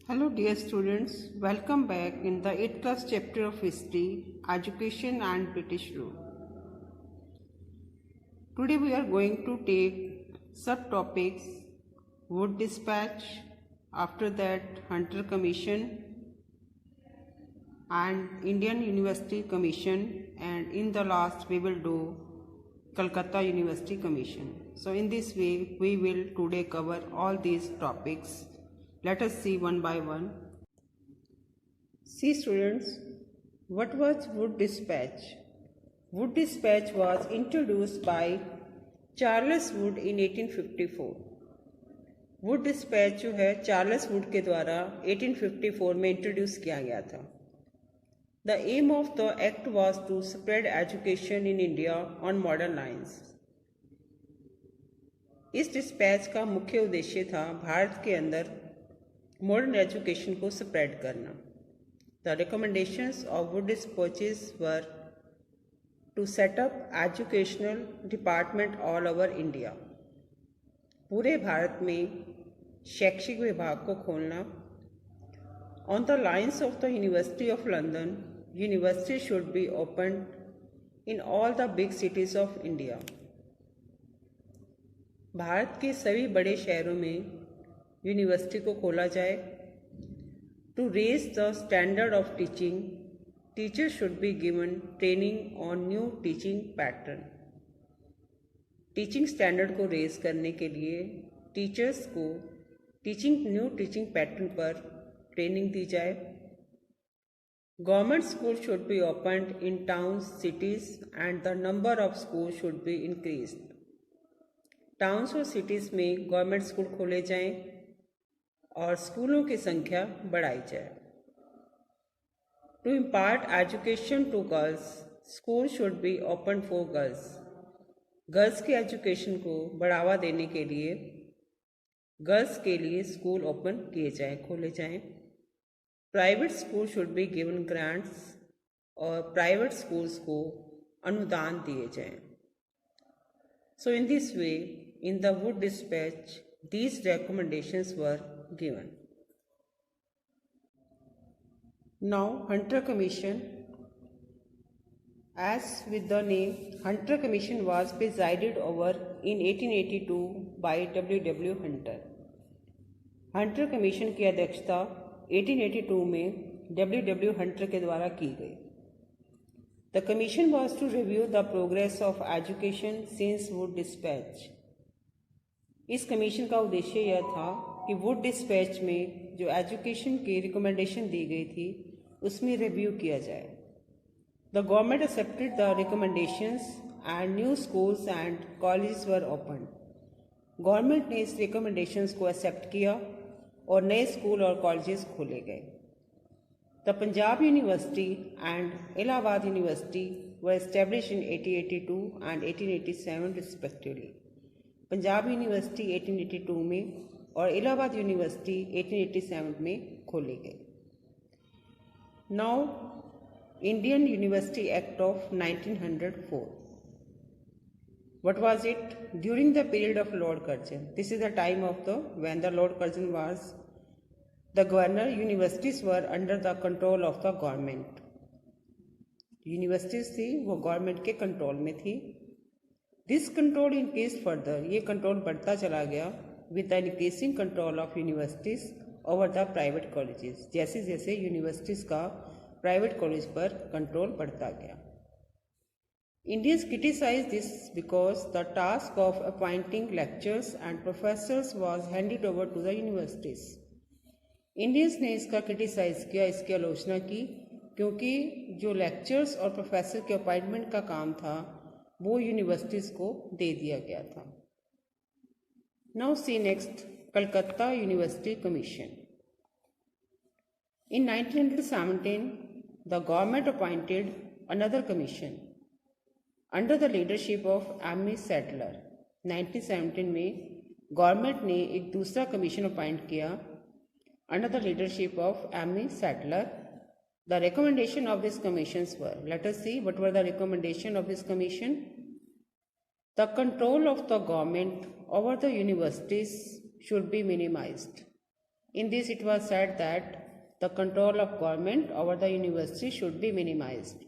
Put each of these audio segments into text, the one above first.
Hello dear students, welcome back in the 8th class chapter of History, Education and British Rule. Today we are going to take subtopics Wood Dispatch, after that Hunter Commission and Indian University Commission, and in the last we will do Calcutta University Commission. So in this way we will today cover all these topics. Let us see one by one. See students, what was Wood Dispatch? Wood Dispatch was introduced by Charles Wood in 1854. Wood dispatch जो है Charles Wood के द्वारा 1854 में introduce किया गया था. The aim of the act was to spread education in India on modern lines. इस dispatch का मुख्य उद्देश्य था भारत के अंदर मॉडर्न एजुकेशन को स्प्रेड करना. The recommendations of Wood dispatches were to set up educational department all over India. पूरे भारत में शैक्षिक विभाग को खोलना. On the lines of the university of London, university should be open in all the big cities of India. भारत के सभी बड़े शहरों में यूनिवर्सिटी को खोला जाए. To raise the standard of teaching, teachers should be given training on new teaching pattern. Teaching standard को रेज करने के लिए टीचर्स को न्यू टीचिंग पैटर्न पर ट्रेनिंग दी जाए. Government school should be opened in towns, cities and the number of school should be increased. Towns और cities में गवर्नमेंट स्कूल खोले जाएं और स्कूलों की संख्या बढ़ाई जाए. To impart education to girls, school should be open for girls. Girls की एजुकेशन को बढ़ावा देने के लिए गर्ल्स के लिए स्कूल ओपन किए जाएं, खोले जाएं. Private school should be given grants, और प्राइवेट स्कूल्स को अनुदान दिए जाएं. So in this way, in the Wood Dispatch, these recommendations were given. Now, Hunter Commission. As with the name, Hunter Commission was presided over in 1882 by W. Hunter. Hunter Commission की अध्यक्षता 1882 में W. Hunter के द्वारा की गई. The commission was to review the progress of education since Wood Dispatch. इस commission का उद्देश्य यह था कि वुड डिस्पैच में जो एजुकेशन की रिकमेंडेशन दी गई थी उसमें रिव्यू किया जाए. The government accepted the recommendations and new schools and colleges were open. Government ने इस रिकमेंडेशंस को एक्सेप्ट किया और नए स्कूल और कॉलेजेस खोले गए. The Punjab university and Allahabad university were establish in 1882 and 1887 respectively. Punjab university 1882 में और इलाहाबाद यूनिवर्सिटी 1887 में खोले गए. Now Indian university act of 1904. What was it? During the period of Lord Curzon, this is the time of when the Lord Curzon was the governor. Universities were under the control of the government. Universities थी वो government के control में थी. This control increase further, ये control बढ़ता चला गया with the increasing control of universities over the private colleges. जैसे जैसे यूनिवर्सिटीज का प्राइवेट कॉलेज पर कंट्रोल बढ़ता गया. Indians criticise this because the task of appointing lectures and professors was handed over to the universities. Indians ने इसका criticise किया, इसकी आलोचना की, क्योंकि जो लेक्चर्स और प्रोफेसर के अपॉइंटमेंट का काम था वो यूनिवर्सिटीज़ को दे दिया गया था. Now see next Calcutta university commission. In 1917 the government appointed another commission under the leadership of Emmy Sadler. 1917 में गवर्नमेंट ने एक दूसरा कमीशन अपॉइंट किया under the leadership of Emmy Sadler. The recommendation of these commissions were, let us see what were the recommendation of this commission. The control of the government over the universities should be minimized. In this, it was said that the control of government over the university should be minimized.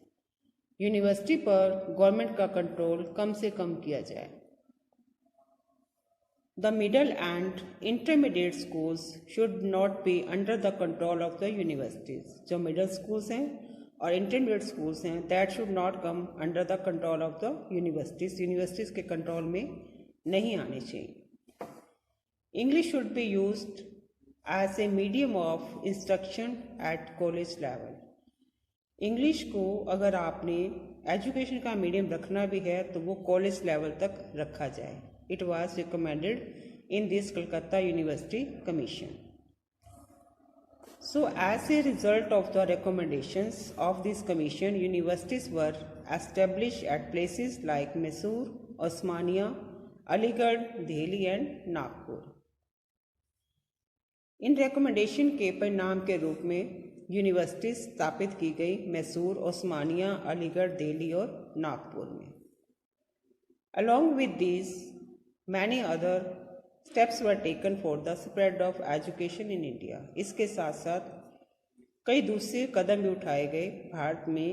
University पर government का control कम से कम किया जाए. The middle and intermediate schools should not be under the control of the universities. जो middle schools हैं और intermediate schools हैं, that should not come under the control of the universities. Universities के control में नहीं आने चाहिए. English should be used as a medium of instruction at college level. English को अगर आपने एजुकेशन का मीडियम रखना भी है तो वो कॉलेज लेवल तक रखा जाए. It was recommended in this Calcutta university commission. So as a result of the recommendations of this commission, universities were established at places like Mysore, Osmania, Aligarh, Delhi and Nagpur. In recommendation के परिणाम के रूप में university स्थापित की गई मैसूर, ओस्मानिया, अलीगढ़, दिल्ली और नागपुर में. Along with these, many other steps were taken for the spread of education in India. इसके साथ साथ कई दूसरे कदम भी उठाए गए. भारत में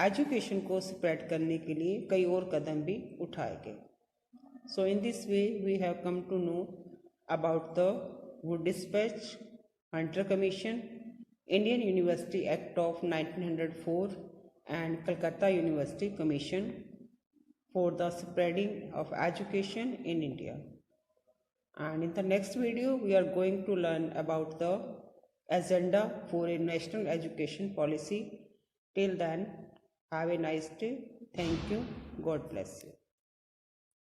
एजुकेशन को स्प्रेड करने के लिए कई और कदम भी उठाए गए. So in this way we have come to know about the Wood Dispatch, Hunter Commission, Indian University Act of 1904 and Calcutta University Commission for the spreading of education in India. And in the next video we are going to learn about the agenda for a national education policy. Till then, have a nice day. Thank you. God bless you.